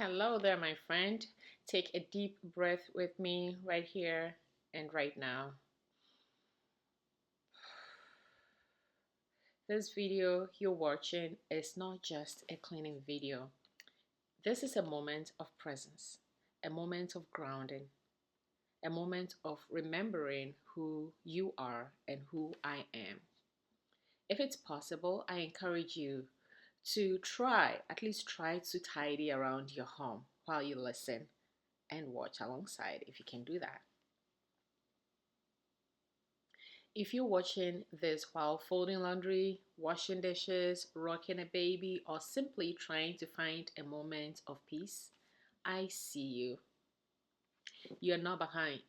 Hello there, my friend. Take a deep breath with me right here and right now. This video you're watching is not just a cleaning video. This is a moment of presence, a moment of grounding, a moment of remembering who you are and who I am. If it's possible, I encourage you to at least try to tidy around your home while you listen and watch alongside if you can do that. If you're watching this while folding laundry, washing dishes, rocking a baby, or simply trying to find a moment of peace, I see you. You are not behind.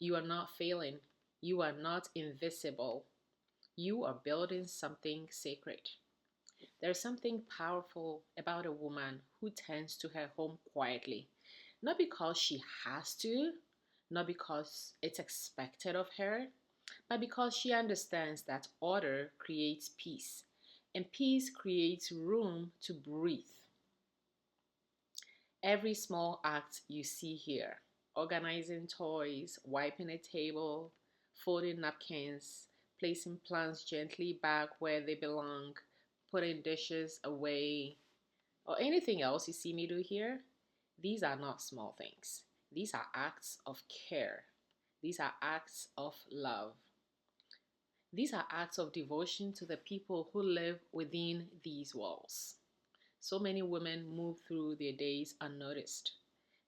You are not failing. You are not invisible. You are building something sacred. There's something powerful about a woman who tends to her home quietly, not because she has to, not because it's expected of her, but because she understands that order creates peace, and peace creates room to breathe. Every small act you see here, organizing toys, wiping a table, folding napkins, placing plants gently back where they belong, putting dishes away, or anything else you see me do here, these are not small things. These are acts of care. These are acts of love. These are acts of devotion to the people who live within these walls. So many women move through their days unnoticed.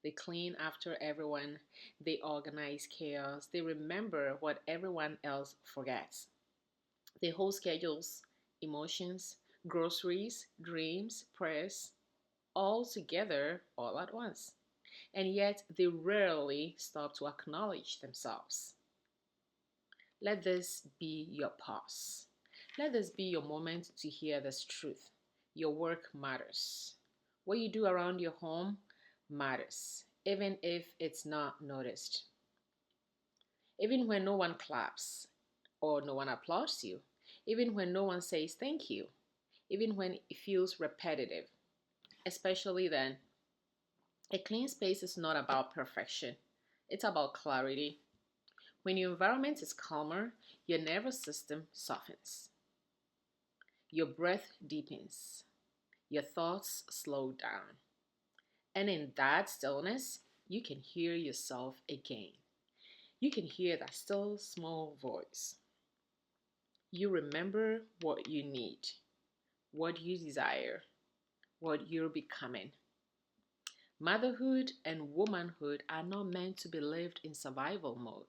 They clean after everyone, they organize chaos, they remember what everyone else forgets. They hold schedules, emotions, groceries, dreams, prayers, all together all at once. And yet they rarely stop to acknowledge themselves. Let this be your pause. Let this be your moment to hear this truth. Your work matters. What you do around your home matters, even if it's not noticed. Even when no one claps or no one applauds you, even when no one says thank you, even when it feels repetitive, especially then, a clean space is not about perfection, it's about clarity. When your environment is calmer, your nervous system softens. Your breath deepens. Your thoughts slow down. And in that stillness, you can hear yourself again. You can hear that still small voice. You remember what you need, what you desire, what you're becoming. Motherhood and womanhood are not meant to be lived in survival mode.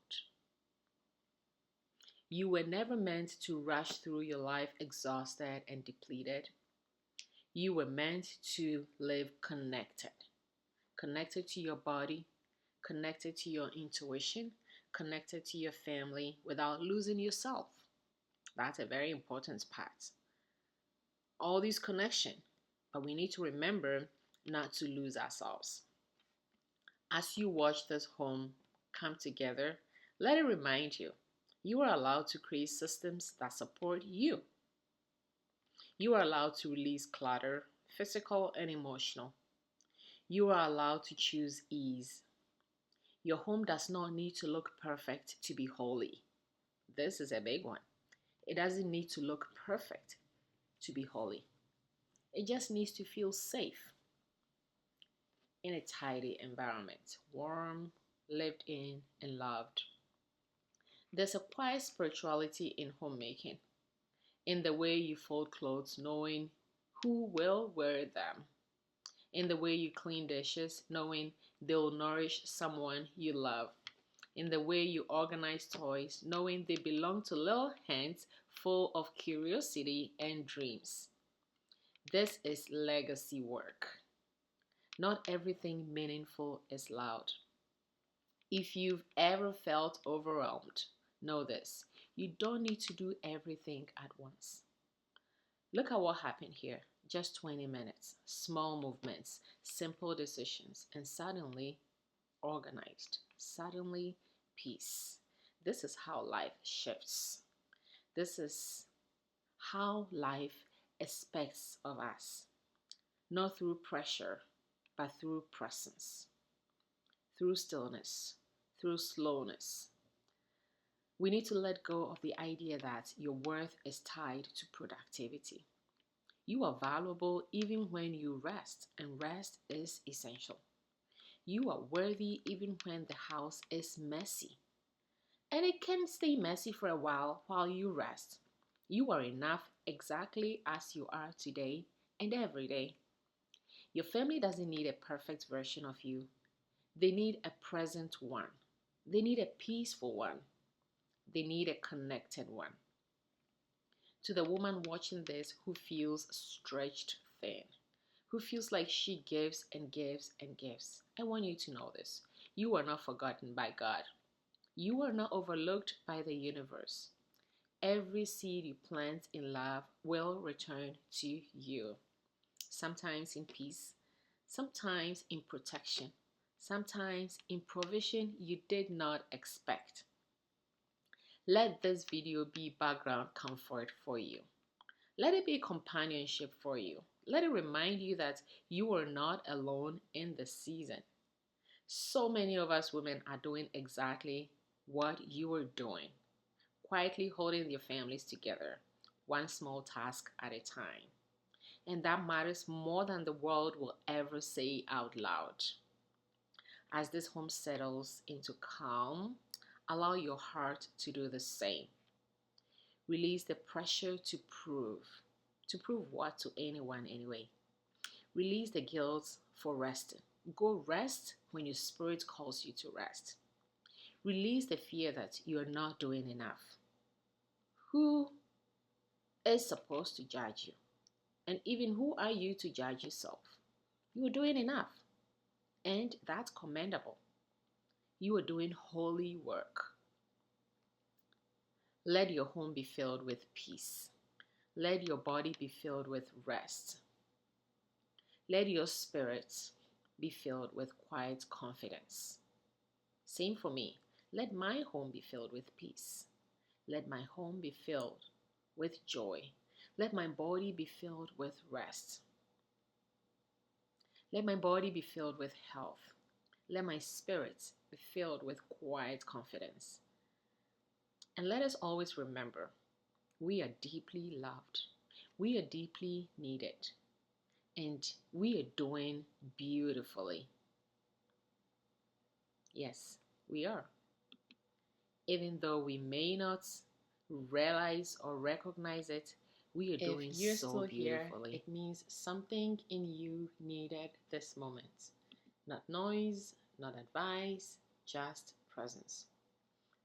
You were never meant to rush through your life exhausted and depleted. You were meant to live connected. Connected to your body, connected to your intuition, connected to your family without losing yourself. That's a very important part. All these connection, but we need to remember not to lose ourselves. As you watch this home come together, let it remind you you are allowed to create systems that support you. You are allowed to release clutter, physical and emotional. You are allowed to choose ease. Your home does not need to look perfect to be holy. This is a big one. It doesn't need to look perfect to be holy. It just needs to feel safe in a tidy environment, warm, lived in, and loved. There's a quiet spirituality in homemaking, in the way you fold clothes knowing who will wear them, in the way you clean dishes knowing they'll nourish someone you love, in the way you organize toys knowing they belong to little hands full of curiosity and dreams. This is legacy work. Not everything meaningful is loud. If you've ever felt overwhelmed, know this: you don't need to do everything at once. Look at what happened here. Just 20 minutes, small movements, simple decisions, and suddenly organized. Suddenly peace. This is how life shifts. This is how life expects of us. Not through pressure, but through presence, through stillness, through slowness. We need to let go of the idea that your worth is tied to productivity. You are valuable even when you rest, and rest is essential. You are worthy even when the house is messy. And it can stay messy for a while you rest. You are enough exactly as you are today and every day. Your family doesn't need a perfect version of you, they need a present one. They need a peaceful one. They need a connected one. To the woman watching this who feels stretched thin, who feels like she gives and gives and gives, I want you to know this. You are not forgotten by God. You are not overlooked by the universe. Every seed you plant in love will return to you. Sometimes in peace, sometimes in protection, sometimes in provision you did not expect. Let this video be background comfort for you. Let it be companionship for you. Let it remind you that you are not alone in the season. So many of us women are doing exactly what you are doing, quietly holding your families together, one small task at a time. And that matters more than the world will ever say out loud. As this home settles into calm, allow your heart to do the same. Release the pressure to prove. To prove what to anyone anyway? Release the guilt for resting. Go rest when your spirit calls you to rest. Release the fear that you are not doing enough. Who is supposed to judge you? And even who are you to judge yourself? You are doing enough, and that's commendable. You are doing holy work. Let your home be filled with peace. Let your body be filled with rest. Let your spirit be filled with quiet confidence. Same for me. Let my home be filled with peace. Let my home be filled with joy. Let my body be filled with rest. Let my body be filled with health. Let my spirit be filled with quiet confidence. And let us always remember, we are deeply loved. We are deeply needed. And we are doing beautifully. Yes, we are. Even though we may not realize or recognize it, we are doing so beautifully. If you're still here, it means something in you needed this moment. Not noise, not advice, just presence.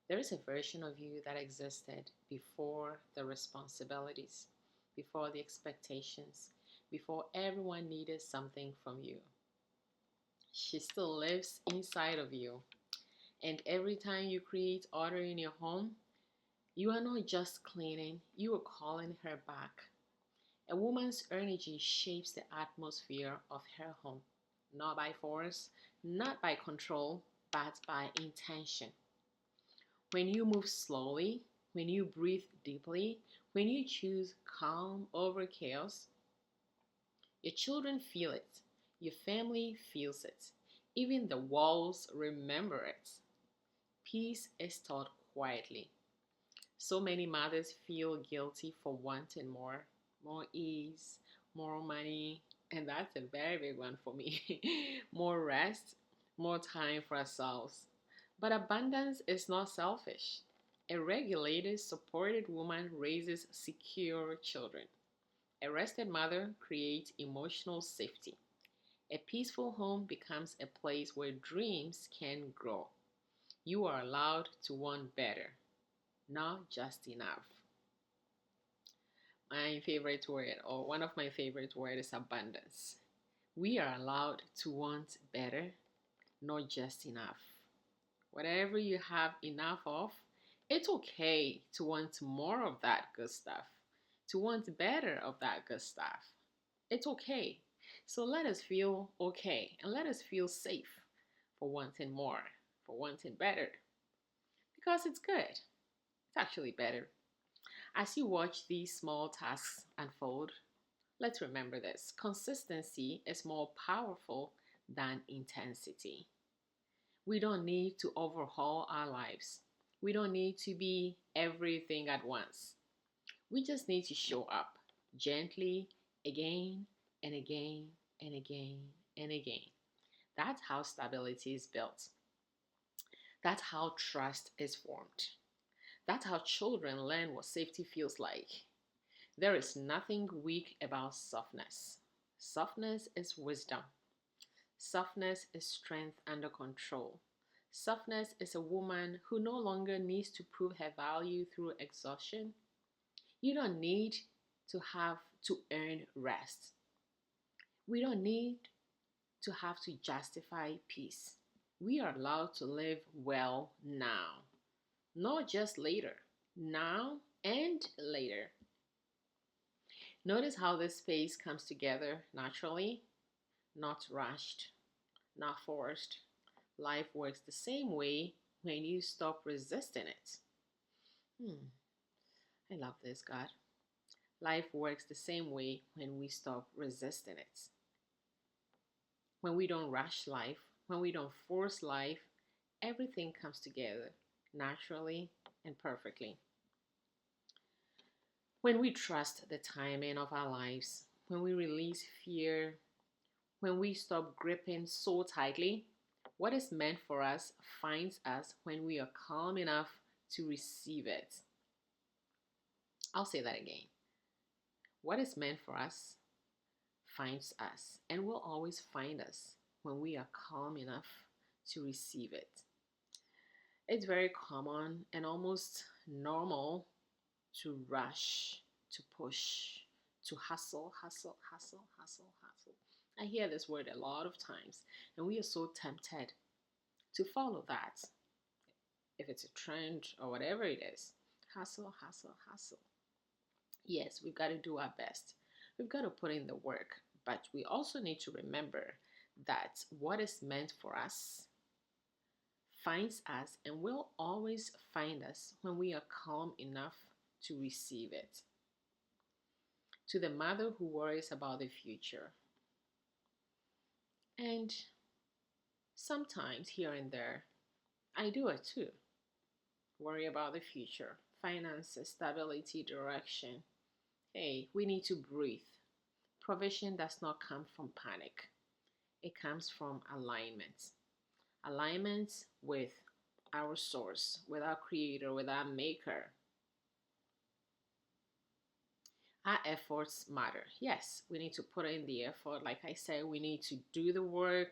There is a version of you that existed before the responsibilities, before the expectations, before everyone needed something from you. She still lives inside of you. And every time you create order in your home, you are not just cleaning, you are calling her back. A woman's energy shapes the atmosphere of her home, not by force, not by control, but by intention. When you move slowly, when you breathe deeply, when you choose calm over chaos, your children feel it, your family feels it, even the walls remember it. Peace is taught quietly. So many mothers feel guilty for wanting more ease, more money, and that's a very big one for me. More rest, more time for ourselves. But abundance is not selfish. A regulated, supported woman raises secure children. A rested mother creates emotional safety. A peaceful home becomes a place where dreams can grow. You are allowed to want better, not just enough. My favorite word, or one of my favorite words, is abundance. We are allowed to want better, not just enough. Whatever you have enough of, it's okay to want more of that good stuff, to want better of that good stuff. It's okay. So let us feel okay and let us feel safe for wanting more, for wanting better, because it's good. It's actually better. As you watch these small tasks unfold, let's remember this: consistency is more powerful than intensity. We don't need to overhaul our lives. We don't need to be everything at once. We just need to show up gently again and again and again and again. That's how stability is built. That's how trust is formed. That's how children learn what safety feels like. There is nothing weak about softness. Softness is wisdom. Softness is strength under control. Softness is a woman who no longer needs to prove her value through exhaustion. You don't need to have to earn rest. We don't need to have to justify peace. We are allowed to live well now, not just later, now and later. Notice how this space comes together naturally, not rushed, not forced. Life works the same way when you stop resisting it. I love this, God. Life works the same way when we stop resisting it. When we don't rush life, when we don't force life, everything comes together naturally and perfectly. When we trust the timing of our lives, when we release fear, when we stop gripping so tightly, what is meant for us finds us when we are calm enough to receive it. I'll say that again. What is meant for us finds us and will always find us when we are calm enough to receive it. It's very common and almost normal to rush, to push, to hustle, hustle, hustle, hustle, hustle. I hear this word a lot of times, and we are so tempted to follow that. If it's a trend or whatever it is, hustle, hustle, hustle. Yes, we've got to do our best. We've got to put in the work, but we also need to remember that what is meant for us finds us and will always find us when we are calm enough to receive it. To the mother who worries about the future, and sometimes here and there, I do it too. Worry about the future, finances, stability, direction. Hey, we need to breathe. Provision does not come from panic, it comes from alignment. Alignment with our source, with our creator, with our maker. Our efforts matter. Yes, we need to put in the effort. Like I said, we need to do the work.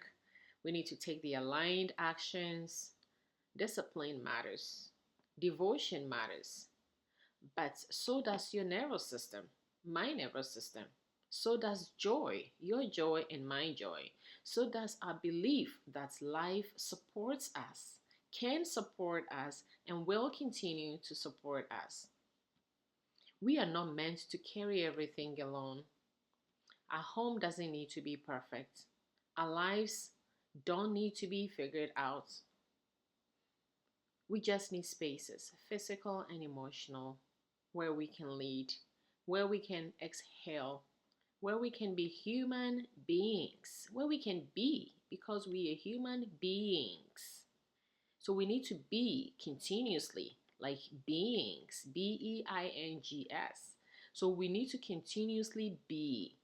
We need to take the aligned actions. Discipline matters. Devotion matters. But so does your nervous system, my nervous system. So does joy, your joy and my joy. So does our belief that life supports us, can support us, and will continue to support us. We are not meant to carry everything alone. Our home doesn't need to be perfect. Our lives don't need to be figured out. We just need spaces, physical and emotional, where we can lead, where we can exhale, where we can be human beings, where we can be because we are human beings. So we need to be continuously, like beings, beings. So we need to continuously be.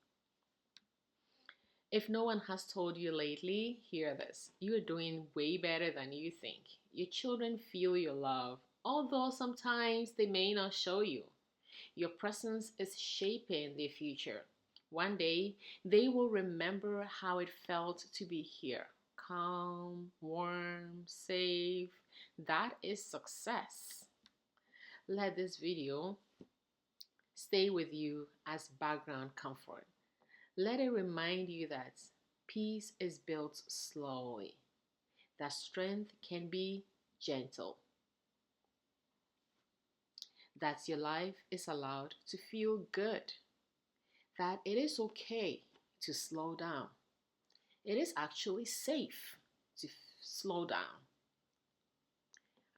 If no one has told you lately, hear this. You are doing way better than you think. Your children feel your love, although sometimes they may not show you. Your presence is shaping their future. One day, they will remember how it felt to be here. Calm, warm, safe. That is success. Let this video stay with you as background comfort. Let it remind you that peace is built slowly, that strength can be gentle, that your life is allowed to feel good, that it is okay to slow down. It is actually safe to slow down.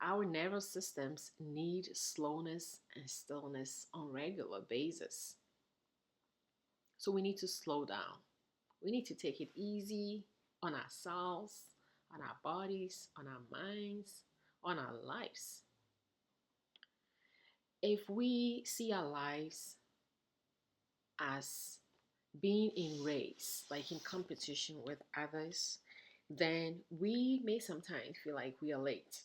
Our nervous systems need slowness and stillness on a regular basis. So we need to slow down. We need to take it easy on ourselves, on our bodies, on our minds, on our lives. If we see our lives as being in race, like in competition with others, then we may sometimes feel like we are late,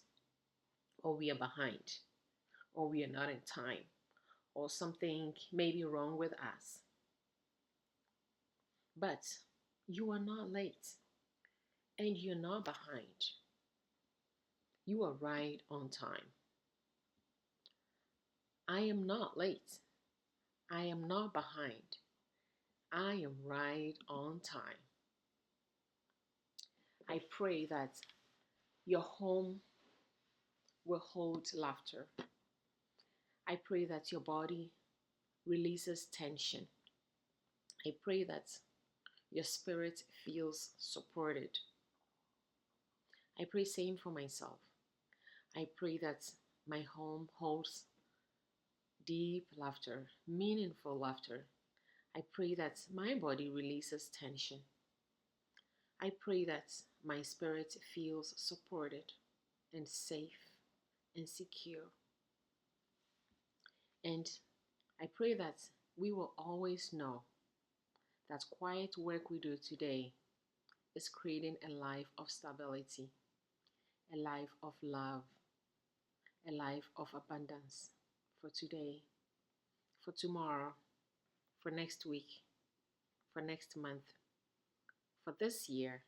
or we are behind, or we are not in time, or something may be wrong with us. But you are not late and you're not behind. You are right on time. I am not late. I am not behind. I am right on time. I pray that your home will hold laughter. I pray that your body releases tension. I pray that your spirit feels supported. I pray same for myself. I pray that my home holds deep laughter, meaningful laughter. I pray that my body releases tension. I pray that my spirit feels supported and safe and secure. And I pray that we will always know that quiet work we do today is creating a life of stability, a life of love, a life of abundance for today, for tomorrow, for next week, for next month, for this year,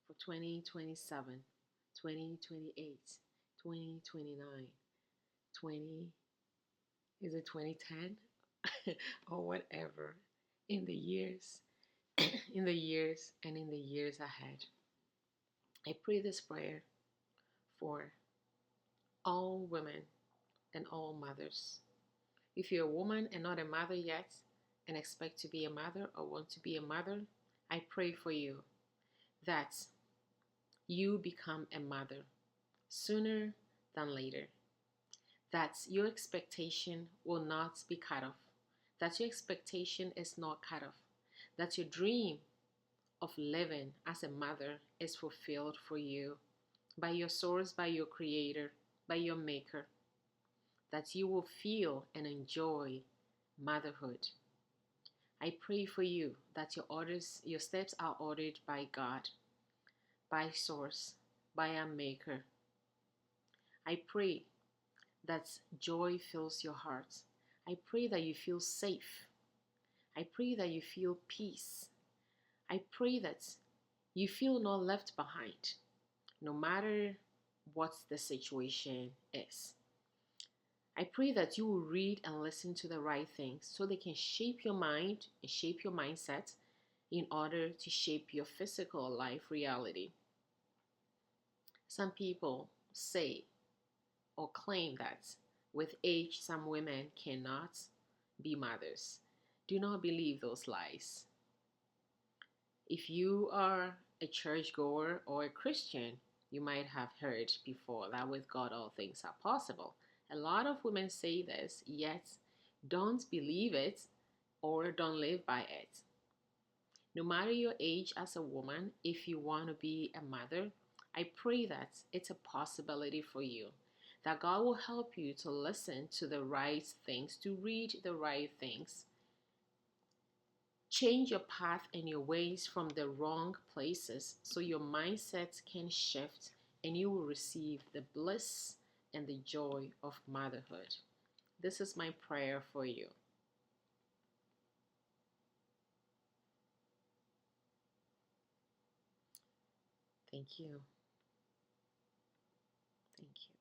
for 2027, 2028, 2029, 20, is it 2010? Or whatever, in the years, in the years, and in the years ahead. I pray this prayer for all women and all mothers. If you're a woman and not a mother yet, and expect to be a mother or want to be a mother, I pray for you that you become a mother sooner than later. That your expectation will not be cut off. That your expectation is not cut off. That your dream of living as a mother is fulfilled for you by your source, by your creator, by your maker. That you will feel and enjoy motherhood. I pray for you that your steps are ordered by God, by source, by our maker. I pray that joy fills your heart. I pray that you feel safe. I pray that you feel peace. I pray that you feel not left behind, no matter what the situation is. I pray that you will read and listen to the right things so they can shape your mind and shape your mindset in order to shape your physical life reality. Some people say or claim that with age, some women cannot be mothers. Do not believe those lies. If you are a churchgoer or a Christian, you might have heard before that with God all things are possible. A lot of women say this, yet don't believe it or don't live by it. No matter your age as a woman, if you want to be a mother, I pray that it's a possibility for you. That God will help you to listen to the right things, to read the right things. Change your path and your ways from the wrong places so your mindset can shift and you will receive the bliss and the joy of motherhood. This is my prayer for you. Thank you. Thank you.